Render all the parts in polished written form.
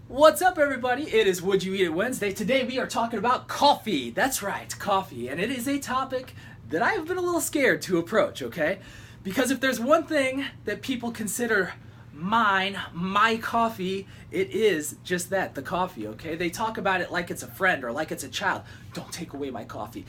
What's up, everybody? It is Would You Eat It Wednesday. Today we are talking about coffee. That's right, coffee. And it is a topic that I have been a little scared to approach, okay? Because if there's one thing that people consider my coffee, it is just that, the coffee, okay? They talk about it like it's a friend or like it's a child. Don't take away my coffee.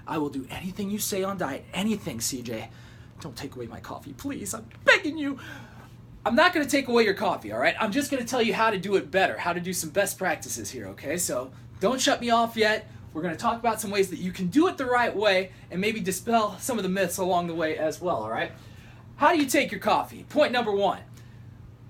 I will do anything you say on diet. Anything, CJ. Don't take away my coffee, please. I'm begging you. I'm not going to take away your coffee, all right? I'm just going to tell you how to do it better, how to do some best practices here, okay? So don't shut me off yet. We're going to talk about some ways that you can do it the right way and maybe dispel some of the myths along the way as well, all right? How do you take your coffee? Point number one.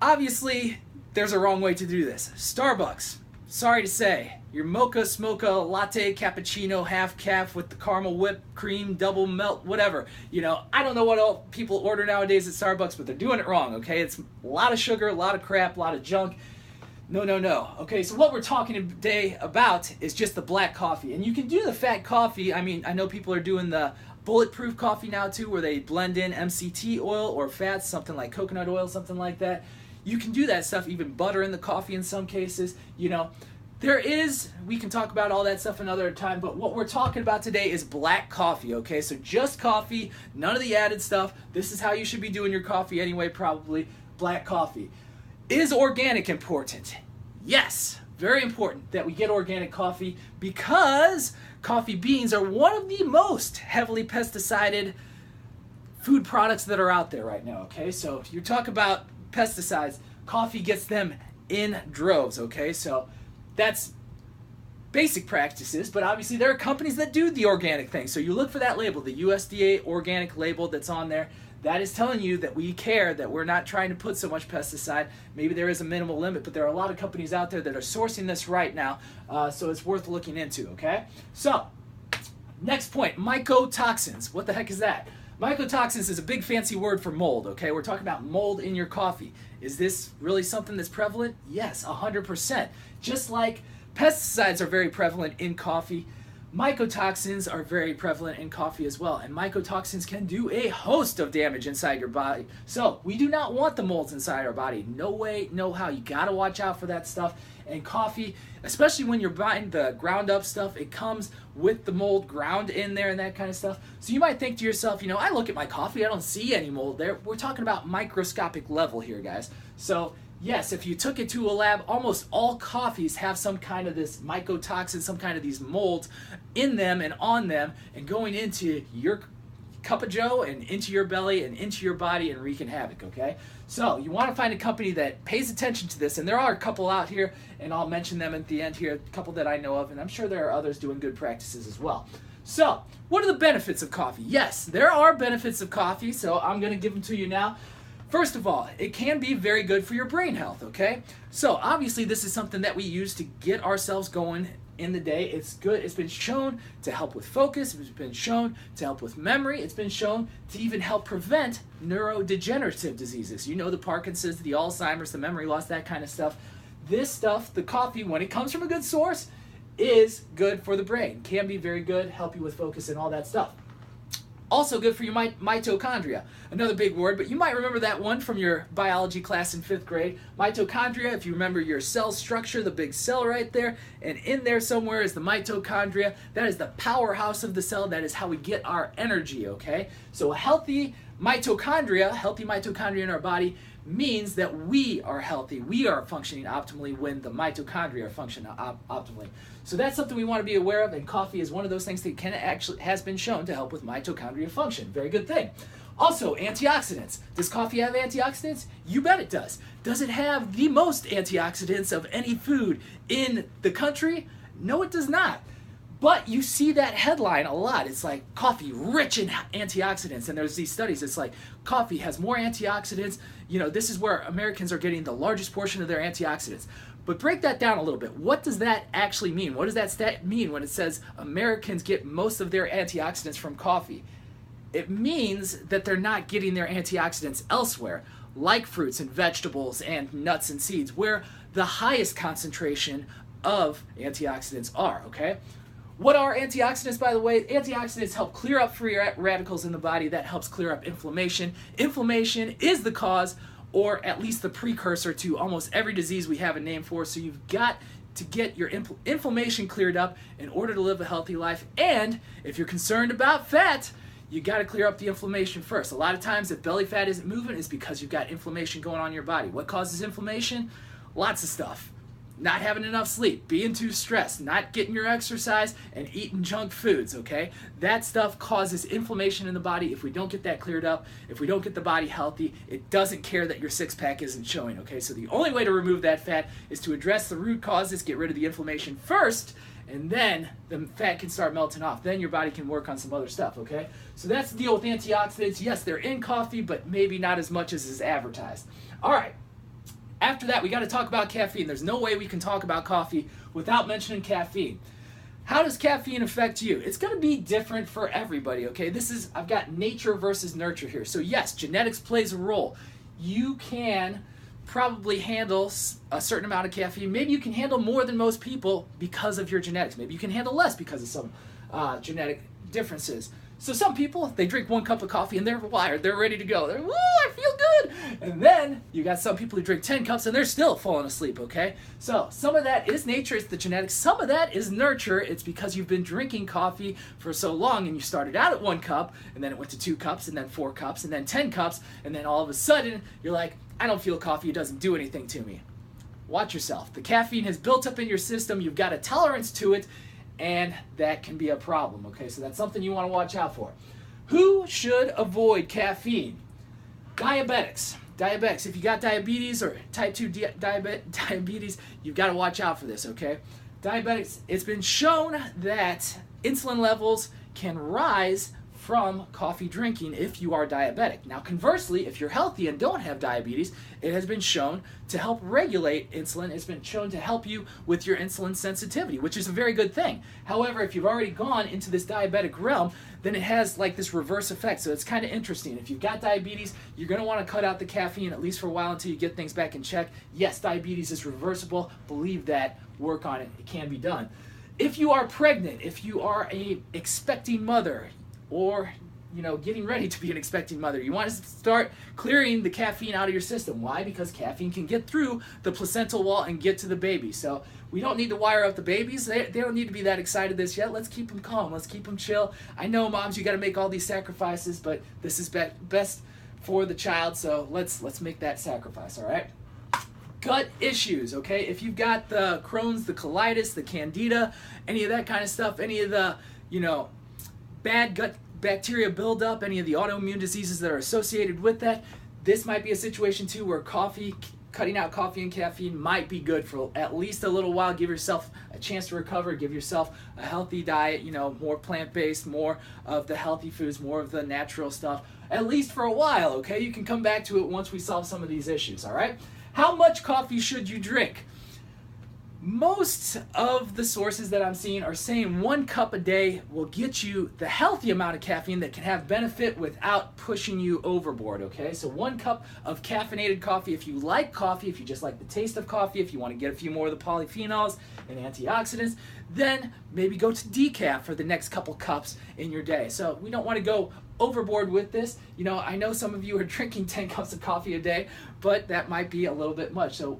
Obviously, there's a wrong way to do this. Starbucks, sorry to say, your mocha, smocha, latte, cappuccino, half calf with the caramel whipped cream, double melt, whatever. You know, I don't know what all people order nowadays at Starbucks, but they're doing it wrong, okay? It's a lot of sugar, a lot of crap, a lot of junk. No. Okay, so what we're talking today about is just the black coffee. And you can do the fat coffee. I mean, I know people are doing the bulletproof coffee now too, where they blend in MCT oil or fats, something like coconut oil, something like that. You can do that stuff, even butter in the coffee in some cases, you know. We can talk about all that stuff another time, but what we're talking about today is black coffee, okay? So just coffee, none of the added stuff. This is how you should be doing your coffee anyway, probably. Black coffee. Is organic important? Yes, very important that we get organic coffee because coffee beans are one of the most heavily pesticided food products that are out there right now, okay? So you talk about pesticides, coffee gets them in droves, okay? So that's basic practices, but obviously there are companies that do the organic thing. So you look for that label, the USDA organic label that's on there. That is telling you that we care, that we're not trying to put so much pesticide. Maybe there is a minimal limit, but there are a lot of companies out there that are sourcing this right now, so it's worth looking into, okay? So, next point, mycotoxins. What the heck is that? Mycotoxins is a big fancy word for mold, okay? We're talking about mold in your coffee. Is this really something that's prevalent? Yes, 100%. Just like pesticides are very prevalent in coffee, mycotoxins are very prevalent in coffee as well. And mycotoxins can do a host of damage inside your body. So we do not want the molds inside our body. No way, no how. You gotta watch out for that stuff. And coffee, especially when you're buying the ground up stuff, it comes with the mold ground in there and that kind of stuff. So you might think to yourself, you know, I look at my coffee, I don't see any mold there. We're talking about microscopic level here, guys. So yes, if you took it to a lab, almost all coffees have some kind of this mycotoxin, some kind of these molds in them and on them and going into your cup of joe and into your belly and into your body and wreaking havoc, okay? So you want to find a company that pays attention to this, and there are a couple out here, and I'll mention them at the end here, a couple that I know of, and I'm sure there are others doing good practices as well. So, what are the benefits of coffee? Yes, there are benefits of coffee, so I'm going to give them to you now. First of all, it can be very good for your brain health, okay? So obviously this is something that we use to get ourselves going in the day. It's good. It's been shown to help with focus. It's been shown to help with memory. It's been shown to even help prevent neurodegenerative diseases. You know, the Parkinson's, the Alzheimer's, the memory loss, that kind of stuff. This stuff, the coffee, when it comes from a good source, is good for the brain. Can be very good, help you with focus and all that stuff. Also good for your mitochondria. Another big word, but you might remember that one from your biology class in 5th grade. Mitochondria, if you remember your cell structure, the big cell right there, and in there somewhere is the mitochondria. That is the powerhouse of the cell. That is how we get our energy, okay? So a healthy mitochondria in our body means that we are healthy. We are functioning optimally when the mitochondria are functioning optimally. So that's something we want to be aware of, and coffee is one of those things that has been shown to help with mitochondria function. Very good thing. Also, antioxidants. Does coffee have antioxidants? You bet it does. Does it have the most antioxidants of any food in the country? No, it does not. But you see that headline a lot. It's like coffee rich in antioxidants. And there's these studies. It's like coffee has more antioxidants. You know, this is where Americans are getting the largest portion of their antioxidants. But break that down a little bit. What does that actually mean? What does that stat mean when it says Americans get most of their antioxidants from coffee? It means that they're not getting their antioxidants elsewhere, like fruits and vegetables and nuts and seeds, where the highest concentration of antioxidants are, okay? What are antioxidants, by the way? Antioxidants help clear up free radicals in the body. That helps clear up inflammation. Inflammation is the cause or at least the precursor to almost every disease we have a name for. So you've got to get your inflammation cleared up in order to live a healthy life. And if you're concerned about fat, you got to clear up the inflammation first. A lot of times if belly fat isn't moving, it's because you've got inflammation going on in your body. What causes inflammation? Lots of stuff. Not having enough sleep, being too stressed, not getting your exercise, and eating junk foods, okay? That stuff causes inflammation in the body. If we don't get that cleared up, if we don't get the body healthy, it doesn't care that your six-pack isn't showing, okay? So the only way to remove that fat is to address the root causes, get rid of the inflammation first, and then the fat can start melting off. Then your body can work on some other stuff, okay? So that's the deal with antioxidants. Yes, they're in coffee, but maybe not as much as is advertised. All right. After that, we got to talk about caffeine. There's no way we can talk about coffee without mentioning caffeine. How does caffeine affect you? It's going to be different for everybody, okay? I've got nature versus nurture here. So yes, genetics plays a role. You can probably handle a certain amount of caffeine. Maybe you can handle more than most people because of your genetics. Maybe you can handle less because of some genetic differences. So some people, they drink 1 cup of coffee and they're wired, they're ready to go. They're, woo, I feel good. And then you got some people who drink 10 cups and they're still falling asleep, okay? So some of that is nature, it's the genetics. Some of that is nurture. It's because you've been drinking coffee for so long and you started out at 1 cup and then it went to 2 cups and then 4 cups and then 10 cups and then all of a sudden you're like, I don't feel coffee, it doesn't do anything to me. Watch yourself. The caffeine has built up in your system, you've got a tolerance to it, and that can be a problem, okay? So that's something you want to watch out for. Who should avoid caffeine? Diabetics. Diabetics. If you got diabetes or type 2 diabetes, you've got to watch out for this, okay? Diabetics, it's been shown that insulin levels can rise from coffee drinking if you are diabetic. Now conversely, if you're healthy and don't have diabetes, it has been shown to help regulate insulin. It's been shown to help you with your insulin sensitivity, which is a very good thing. However, if you've already gone into this diabetic realm, then it has like this reverse effect. So it's kind of interesting. If you've got diabetes, you're going to want to cut out the caffeine at least for a while until you get things back in check. Yes, diabetes is reversible. Believe that. Work on it. It can be done. If you are pregnant, if you are a expecting mother, or getting ready to be an expecting mother, you want to start clearing the caffeine out of your system. Why? Because caffeine can get through the placental wall and get to the baby. So we don't need to wire up the babies. They don't need to be that excited this yet. Let's keep them calm. Let's keep them chill. I know, moms, you got to make all these sacrifices, but this is best for the child. So let's make that sacrifice. All right. Gut issues, okay? If you've got the Crohn's, the colitis, the candida, any of that kind of stuff, any of the bad gut bacteria buildup, any of the autoimmune diseases that are associated with that, this might be a situation too where cutting out coffee and caffeine might be good for at least a little while. Give yourself a chance to recover, give yourself a healthy diet, more plant-based, more of the healthy foods, more of the natural stuff, at least for a while, okay? You can come back to it once we solve some of these issues, all right? How much coffee should you drink? Most of the sources that I'm seeing are saying 1 cup a day will get you the healthy amount of caffeine that can have benefit without pushing you overboard, okay? So 1 cup of caffeinated coffee, if you like coffee, if you just like the taste of coffee, if you want to get a few more of the polyphenols and antioxidants, then maybe go to decaf for the next couple cups in your day. So we don't want to go overboard with this. I know some of you are drinking 10 cups of coffee a day, but that might be a little bit much. So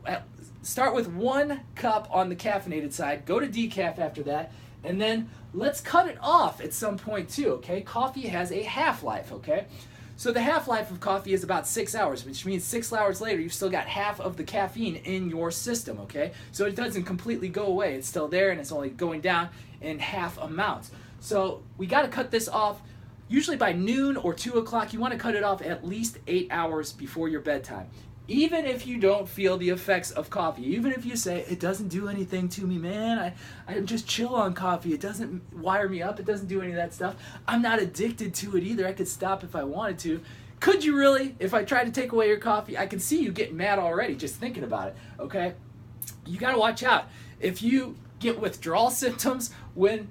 start with 1 cup on the caffeinated side, go to decaf after that, and then let's cut it off at some point too, okay? Coffee has a half-life, okay? So the half-life of coffee is about 6 hours, which means 6 hours later, you've still got half of the caffeine in your system, okay? So it doesn't completely go away. It's still there, and it's only going down in half amounts. So we got to cut this off usually by noon or 2 o'clock. You want to cut it off at least 8 hours before your bedtime. Even if you don't feel the effects of coffee, even if you say, it doesn't do anything to me, man, I just chill on coffee, it doesn't wire me up, it doesn't do any of that stuff, I'm not addicted to it either, I could stop if I wanted to. Could you really? If I tried to take away your coffee, I can see you getting mad already just thinking about it, okay? You gotta watch out. If you get withdrawal symptoms when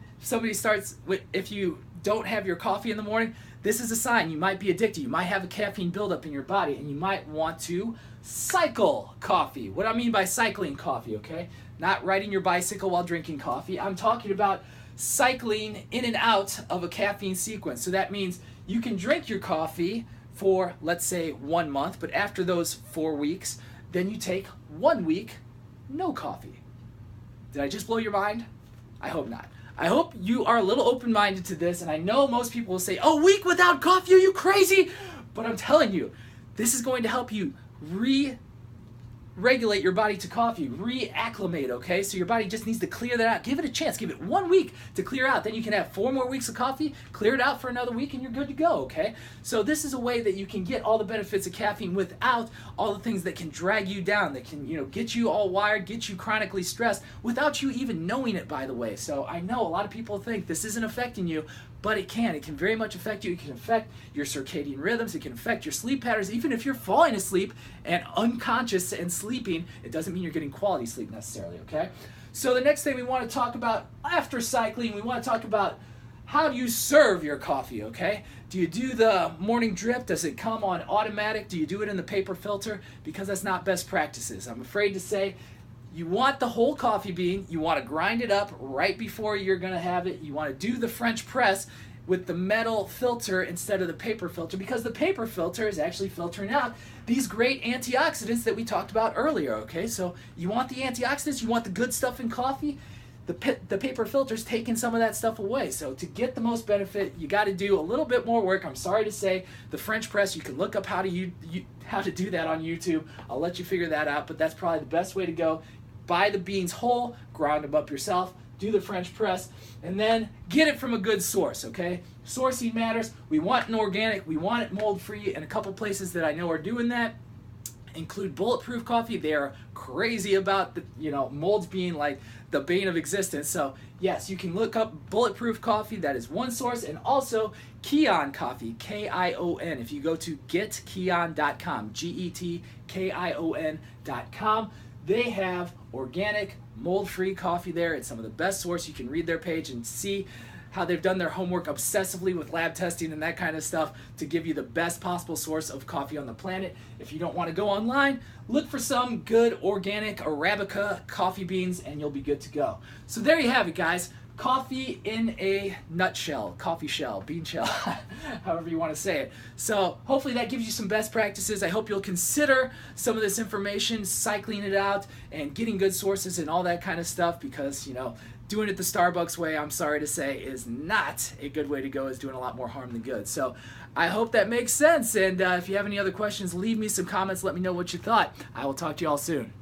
if you don't have your coffee in the morning, this is a sign you might be addicted. You might have a caffeine buildup in your body, and you might want to cycle coffee. What I mean by cycling coffee, okay? Not riding your bicycle while drinking coffee. I'm talking about cycling in and out of a caffeine sequence. So that means you can drink your coffee for, let's say, 1 month, but after those 4 weeks, then you take 1 week, no coffee. Did I just blow your mind? I hope not. I hope you are a little open-minded to this, and I know most people will say, a week without coffee, are you crazy? But I'm telling you, this is going to help you regulate your body to coffee, reacclimate, okay? So your body just needs to clear that out. Give it a chance. Give it 1 week to clear out. Then you can have 4 more weeks of coffee, clear it out for another week, and you're good to go, okay? So this is a way that you can get all the benefits of caffeine without all the things that can drag you down, that can, get you all wired, get you chronically stressed without you even knowing it, by the way. So I know a lot of people think this isn't affecting you, but it can. It can very much affect you. It can affect your circadian rhythms. It can affect your sleep patterns. Even if you're falling asleep and unconscious and sleeping, it doesn't mean you're getting quality sleep necessarily, okay? So the next thing we want to talk about after cycling, we want to talk about how do you serve your coffee, okay? Do you do the morning drip? Does it come on automatic? Do you do it in the paper filter? Because that's not best practices. I'm afraid to say you want the whole coffee bean. You want to grind it up right before you're going to have it. You want to do the French press with the metal filter instead of the paper filter, because the paper filter is actually filtering out these great antioxidants that we talked about earlier, okay? So you want the antioxidants, you want the good stuff in coffee, the paper filter's taking some of that stuff away. So to get the most benefit, you got to do a little bit more work. I'm sorry to say, the French press, you can look up how to do that on YouTube. I'll let you figure that out, but that's probably the best way to go. Buy the beans whole, grind them up yourself, do the French press, and then get it from a good source, okay? Sourcing matters. We want an organic, we want it mold-free, and a couple places that I know are doing that include Bulletproof Coffee. They are crazy about molds being like the bane of existence. So yes, you can look up Bulletproof Coffee. That is one source, and also Kion Coffee, Kion. If you go to getkion.com, getkion.com, they have organic, mold-free coffee there. It's some of the best source. You can read their page and see how they've done their homework obsessively with lab testing and that kind of stuff to give you the best possible source of coffee on the planet. If you don't want to go online, look for some good organic Arabica coffee beans and you'll be good to go. So there you have it, guys. Coffee in a nutshell, coffee shell, bean shell, however you want to say it. So hopefully that gives you some best practices. I hope you'll consider some of this information, cycling it out and getting good sources and all that kind of stuff, because doing it the Starbucks way, I'm sorry to say, is not a good way to go. It's doing a lot more harm than good. So I hope that makes sense. And if you have any other questions, leave me some comments. Let me know what you thought. I will talk to you all soon.